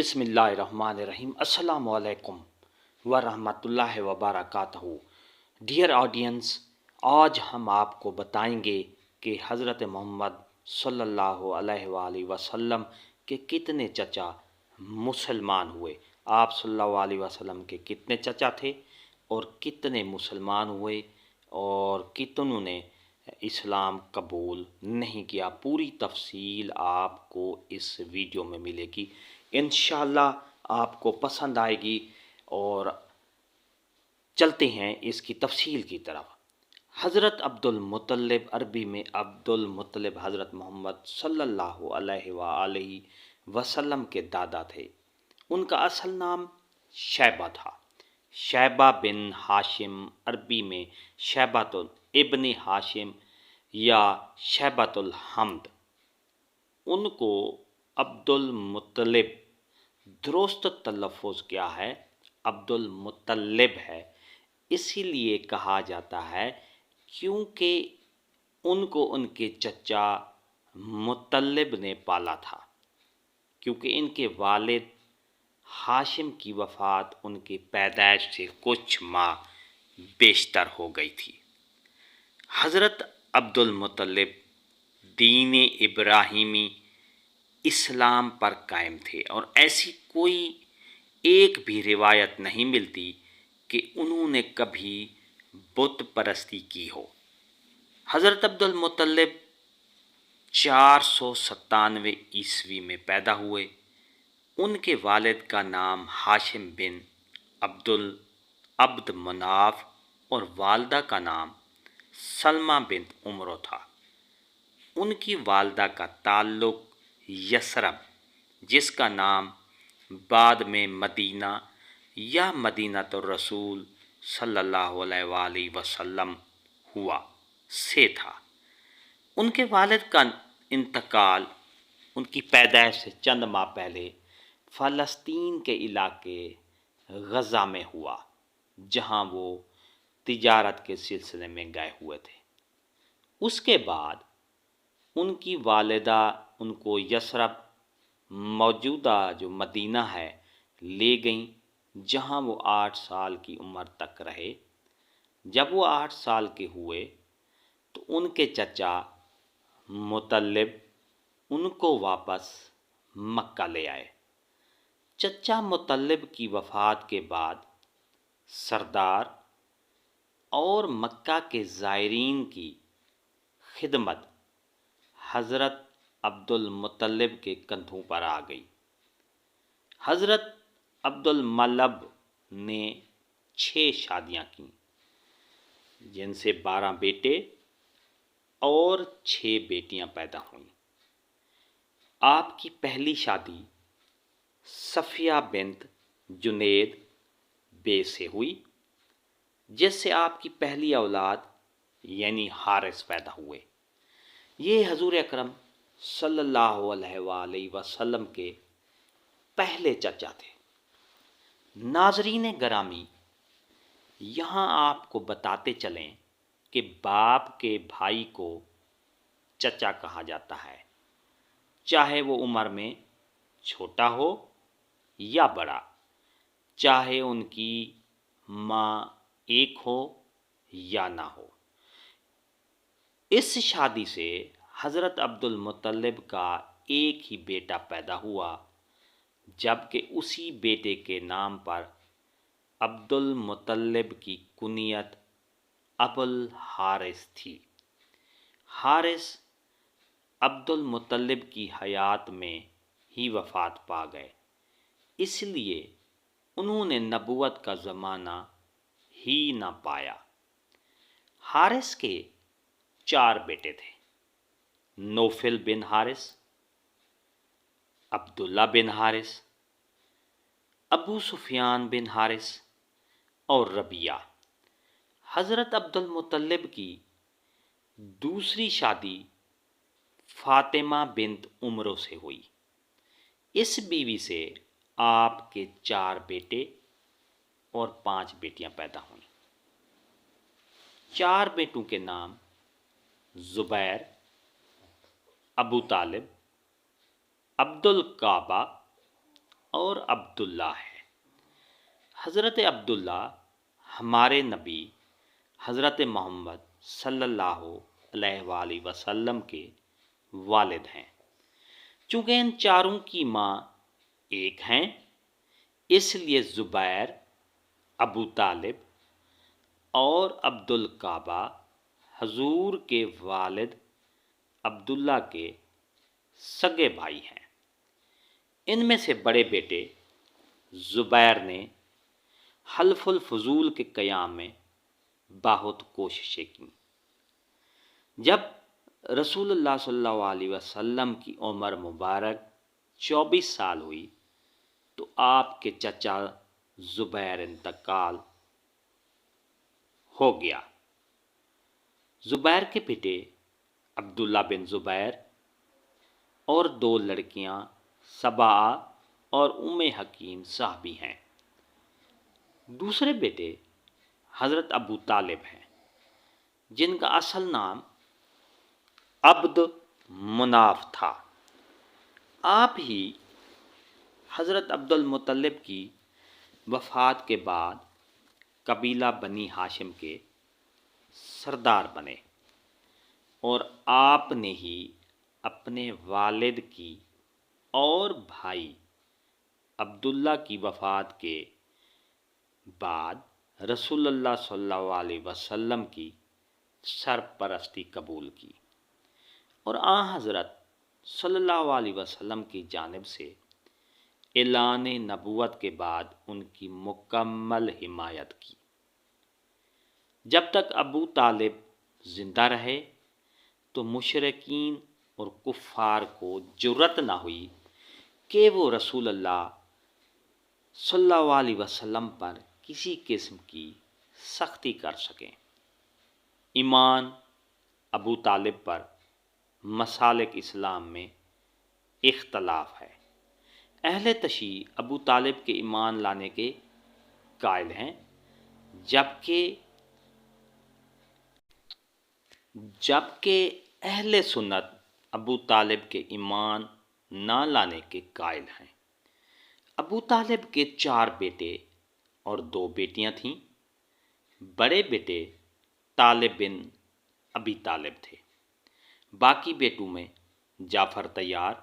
बिस्मिल्लाहिर्रहमानिर्रहीम। अस्सलाम वालेकुम वरहमतुल्लाहि वबरकातुहू। डियर ऑडियंस, आज हम आपको बताएंगे कि हज़रत मोहम्मद सल्लल्लाहु अलैहि वसल्लम के कितने चचा मुसलमान हुए। आप सल्लल्लाहु अलैहि वसल्लम के कितने चचा थे और कितने मुसलमान हुए और कितनों ने इस्लाम कबूल नहीं किया। पूरी तफसील आपको इस वीडियो में मिलेगी। इंशाअल्लाह आपको पसंद आएगी। और चलते हैं इसकी तफसील की तरफ। हज़रत अब्दुल मुत्तलिब, अरबी में अब्दुल मुत्तलिब, हज़रत मोहम्मद सल्लल्लाहु अलैहि वसल्लम के दादा थे। उनका असल नाम शैबा था, शैबा बिन हाशिम, अरबी में शैबातुल इब्न हाशिम या शैबातुल हमद। उनको अब्दुल मुत्तलिब, दुरुस्त तलफ़ुज़ क्या है, अब्दुल मुत्तलिब है। इसीलिए कहा जाता है क्योंकि उनको उनके चचा मुत्तलिब ने पाला था, क्योंकि इनके वालिद हाशिम की वफ़ात उनकी पैदाइश से कुछ माह बेशतर हो गई थी। हज़रत अब्दुल मुत्तलिब दीन इब्राहिमी, इस्लाम पर कायम थे और ऐसी कोई एक भी रिवायत नहीं मिलती कि उन्होंने कभी बुत परस्ती की हो। हज़रत अब्दुल मुत्तलिब 497 ईस्वी में पैदा हुए। उनके वालिद का नाम हाशिम बिन अब्द मनाफ और वालदा का नाम सलमा बिन उमरो था। उनकी वालदा का ताल्लुक़ यसरब, जिसका नाम बाद में मदीना या मदीनातुर रसूल सल्लल्लाहु अलैहि वसल्लम हुआ, से था। उनके वालिद का इंतकाल उनकी पैदाइश से चंद माह पहले फ़लस्तीन के इलाके गज़ा में हुआ, जहां वो तिजारत के सिलसिले में गए हुए थे। उसके बाद उनकी वालिदा उनको यसरब, मौजूदा जो मदीना है, ले गईं, जहां वो 8 साल की उम्र तक रहे। जब वो 8 साल के हुए तो उनके चचा मुत्तलिब उनको वापस मक्का ले आए। चचा मुत्तलिब की वफ़ात के बाद सरदार और मक्का के ज़ायरीन की खिदमत हज़रत अब्दुल मुत्तलिब के कंधों पर आ गई। हज़रत अब्दुल मुत्तलिब ने 6 शादियां की, जिनसे 12 बेटे और 6 बेटियां पैदा हुईं। आपकी पहली शादी सफ़िया बिन्त जुनैद बे से हुई, जिससे आपकी पहली औलाद यानी हारिस पैदा हुए। ये हजूर अकरम सल्लल्लाहु अलैहि वसल्लम के पहले चचा थे। नाज़रीन गरामी, यहाँ आपको बताते चलें कि बाप के भाई को चचा कहा जाता है, चाहे वो उम्र में छोटा हो या बड़ा, चाहे उनकी माँ एक हो या ना हो। इस शादी से हज़रत अब्दुल मुत्तलिब का एक ही बेटा पैदा हुआ, जबकि उसी बेटे के नाम पर अब्दुल मुत्तलिब की कुनियत अबुल हारिस थी। हारिस अब्दुल मुत्तलिब की हयात में ही वफ़ात पा गए, इसलिए उन्होंने नबुवत का ज़माना ही ना पाया। हारिस के 4 बेटे थे, नौफिल बिन हारिस, अब्दुल्ला बिन हारिस, अबू सुफियान बिन हारिस और रबिया। हज़रत अब्दुल मुत्तलिब की दूसरी शादी फ़ातिमा बिन्त उमरो से हुई। इस बीवी से आपके 4 बेटे और 5 बेटियां पैदा हुईं। 4 बेटों के नाम ज़ुबैर, अबू तालिब, अब्दुल काबा اور عبداللہ ہے۔ حضرت عبداللہ ہمارے نبی حضرت محمد صلی اللہ علیہ وآلہ وسلم کے والد ہیں۔ چونکہ ان چاروں کی ماں ایک ہیں، اس لیے زبیر، ابو طالب اور عبدالکعبہ حضور کے والد عبداللہ کے سگے بھائی ہیں۔ ان میں سے بڑے بیٹے زبیر نے حلف الفضول کے قیام میں بہت کوششیں کیں۔ جب رسول اللہ صلی اللہ علیہ وسلم کی عمر مبارک 24 سال ہوئی تو آپ کے چچا زبیر انتقال ہو گیا۔ زبیر کے بیٹے عبداللہ بن زبیر اور 2 لڑکیاں سبا اور ام حکیم صحابی ہیں۔ دوسرے بیٹے حضرت ابو طالب ہیں، جن کا اصل نام عبد مناف تھا۔ آپ ہی حضرت عبد المطلب کی وفات کے بعد قبیلہ بنی ہاشم کے سردار بنے، اور آپ نے ہی اپنے والد کی اور بھائی عبداللہ کی وفات کے بعد رسول اللہ صلی اللہ علیہ وسلم کی سرپرستی قبول کی، اور حضرت صلی اللہ علیہ وسلم کی جانب سے اعلان نبوت کے بعد ان کی مکمل حمایت کی۔ جب تک ابو طالب زندہ رہے تو مشرکین اور کفار کو جرأت نہ ہوئی کہ وہ رسول اللہ صلی اللہ علیہ وسلم پر کسی قسم کی سختی کر سکیں۔ ایمان ابو طالب پر مسالک اسلام میں اختلاف ہے۔ اہل تشیع ابو طالب کے ایمان لانے کے قائل ہیں، جبکہ اہل سنت ابو طالب کے ایمان نہ لانے کے قائل ہیں۔ ابو طالب کے 4 بیٹے اور 2 بیٹیاں تھیں۔ بڑے بیٹے طالب بن ابی طالب تھے۔ باقی بیٹوں میں جعفر طیار،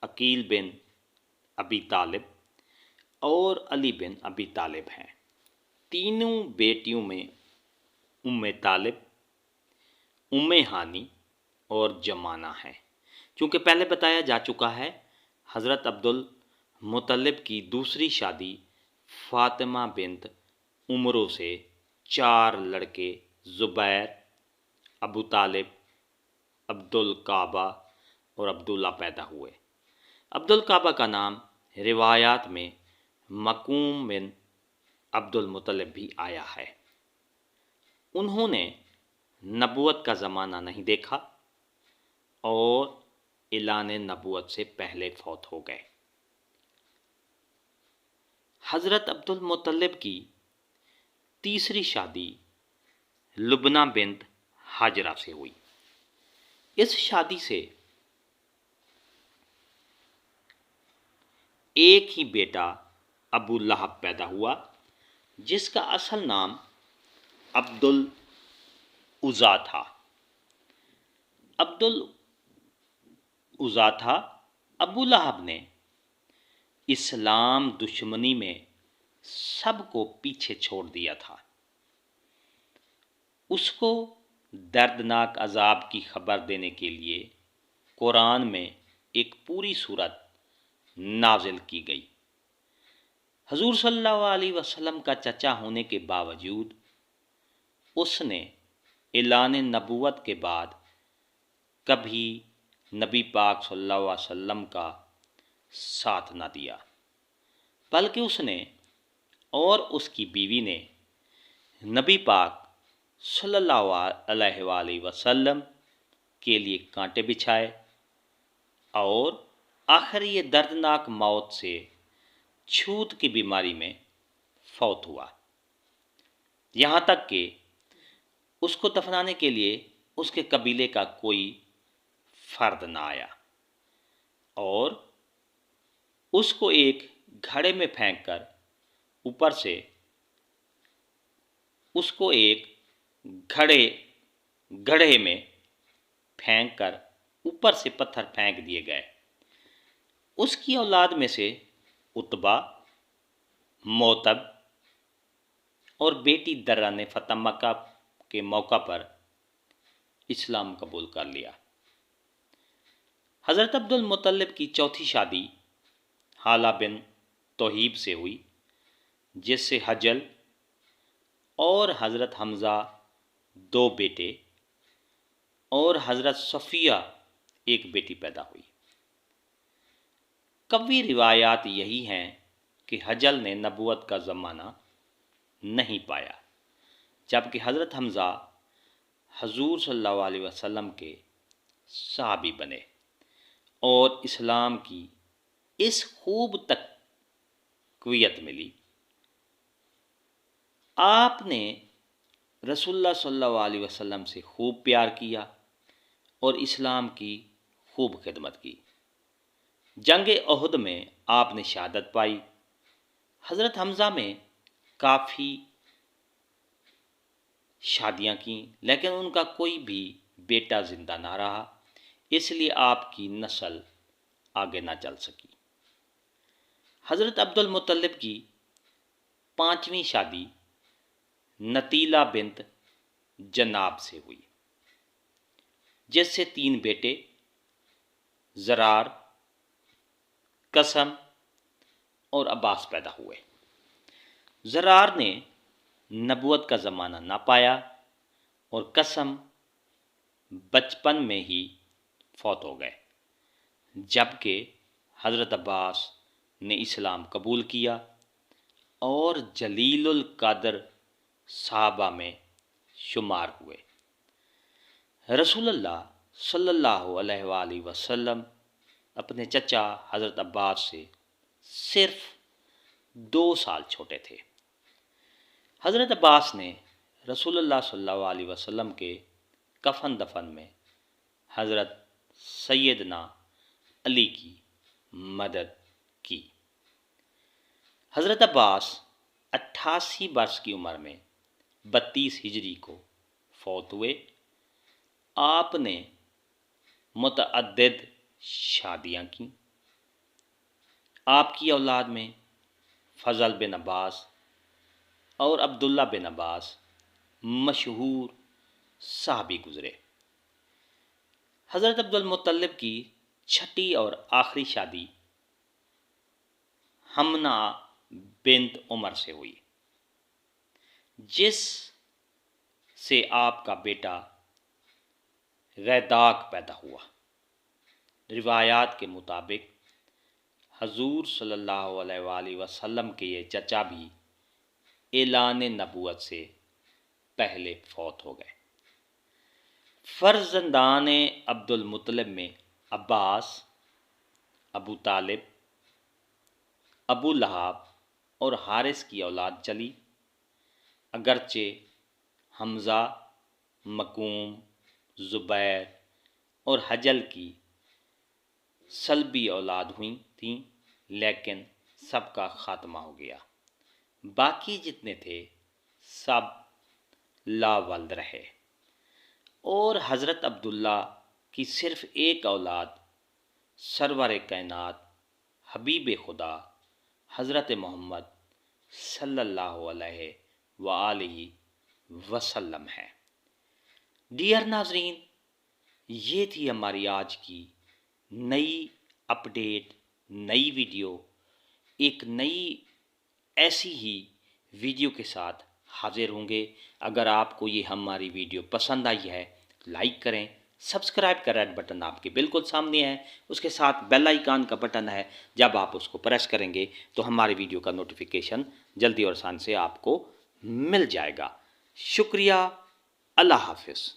عقیل بن ابی طالب اور علی بن ابی طالب ہیں۔ تینوں بیٹیوں میں ام طالب، ام ہانی اور جمانہ ہیں۔ چونکہ پہلے بتایا جا چکا ہے، حضرت عبد المطلب کی دوسری شادی فاطمہ بنت عمرو سے 4 لڑکے زبیر، ابو طالب، عبدالکعبہ اور عبداللہ پیدا ہوئے۔ عبدالکعبہ کا نام روایات میں مقوم بن عبد المطلب بھی آیا ہے۔ انہوں نے نبوت کا زمانہ نہیں دیکھا اور اعلان نبوت سے پہلے فوت ہو گئے۔ حضرت عبد المطلب کی تیسری شادی لبنہ بنت حاجرہ سے ہوئی۔ اس شادی سے ایک ہی بیٹا ابو لہب پیدا ہوا، جس کا اصل نام عبد العزیٰ تھا۔ ابو لہب نے اسلام دشمنی میں سب کو پیچھے چھوڑ دیا تھا۔ اس کو دردناک عذاب کی خبر دینے کے لیے قرآن میں ایک پوری سورت نازل کی گئی۔ حضور صلی اللہ علیہ وسلم کا چچا ہونے کے باوجود اس نے اعلان نبوت کے بعد کبھی نبی پاک صلی اللہ علیہ وسلم کا ساتھ نہ دیا، بلکہ اس نے اور اس کی بیوی نے نبی پاک صلی اللہ علیہ وآلہ وسلم کے لیے کانٹے بچھائے، اور آخر یہ دردناک موت سے چھوت کی بیماری میں فوت ہوا۔ یہاں تک کہ اس کو دفنانے کے لیے اس کے قبیلے کا کوئی فرد نہ آیا، اور اس کو ایک घड़े में फेंक कर ऊपर से उसको एक घड़े में फेंक कर ऊपर से पत्थर फेंक दिए गए। उसकी औलाद में से उतबा, मोतब और बेटी दर्रा ने फतह मक्का के मौका पर इस्लाम कबूल कर लिया। हज़रत अब्दुल मुत्तलिब की चौथी शादी हाला बिन तौहीब से हुई, जिससे हजल और हज़रत हमज़ा 2 बेटे और हज़रत सफ़िया 1 बेटी पैदा हुई। कवी रिवायात यही हैं कि हजल ने नबूवत का ज़माना नहीं पाया, जबकि हज़रत हमज़ा हजूर सल्लल्लाहु अलैहि वसल्लम के सहाबी बने और इस्लाम की इस खूब तक़वियत मिली। आपने रसूलुल्लाह सल्लल्लाहु अलैहि वसल्लम से खूब प्यार किया और इस्लाम की खूब खिदमत की। जंग ओहद में आपने शहादत पाई। हज़रत हमज़ा में काफ़ी शादियां की, लेकिन उनका कोई भी बेटा ज़िंदा ना रहा, इसलिए आपकी नस्ल आगे ना चल सकी। हज़रत अब्दुल मुत्तलिब की 5वीं शादी नतीला बिन्त जनाब से हुई, जिससे 3 बेटे ज़रार, कसम और अब्बास पैदा हुए। ज़रार ने नबूवत का ज़माना ना पाया और कसम बचपन में ही फौत हो गए, जबकि हज़रत अब्बास ने इस्लाम कबूल किया और जलीलुल कद्र सहाबा में शुमार हुए। रसूलुल्लाह सल्लल्लाहु अलैहि वसल्लम अपने चचा हज़रत अब्बास से सिर्फ 2 साल छोटे थे। हज़रत अब्बास ने रसूलुल्लाह सल्लल्लाहु अलैहि वसल्लम के कफन दफन में हज़रत सैयदना अली की मदद की। हज़रत अब्बास 88 वर्ष की उम्र में 32 हिजरी को फौत हुए। आपने मुतअद्दिद शादियां की। आपकी औलाद में फ़ज़ल बिन अब्बास और अब्दुल्ला बिन अब्बास मशहूर सहाबी गुज़रे। हज़रत अब्दुल मुत्तलिब की 6ठी और आखिरी शादी हमना बिन्त उमर से हुई, जिस से आपका बेटा गैदाक पैदा हुआ। रिवायात के मुताबिक हजूर सल्लल्लाहु अलैहि वसल्लम के ये चचा भी ऐलान नबूवत से पहले फौत हो गए। फर्जंदान अब्दुल मुत्तलिब में अब्बास, अबू तालिब, अबू लहाब और हारिस की औलाद चली, अगरचे हमज़ा, मकूम, ज़ुबैर और हजल की सल्बी औलाद हुई थीं, लेकिन सबका ख़ात्मा हो गया। बाकी जितने थे सब लावल्द रहे और हज़रत अब्दुल्ला की सिर्फ़ एक औलाद सरवर कायनात हबीब खुदा हज़रत मोहम्मद सल्लल्लाहु अलैहि वसल्लम है। डियर नाज़रीन, ये थी हमारी आज की नई अपडेट, नई वीडियो। एक नई ऐसी ही वीडियो के साथ हाजिर होंगे। अगर आपको ये हमारी वीडियो पसंद आई है, लाइक करें, सब्सक्राइब का रेड बटन आपके बिल्कुल सामने है, उसके साथ बेल आइकन का बटन है। जब आप उसको प्रेस करेंगे तो हमारी वीडियो का नोटिफिकेशन जल्दी और आसान से आपको मिल जाएगा। शुक्रिया, अल्लाह हाफिज़।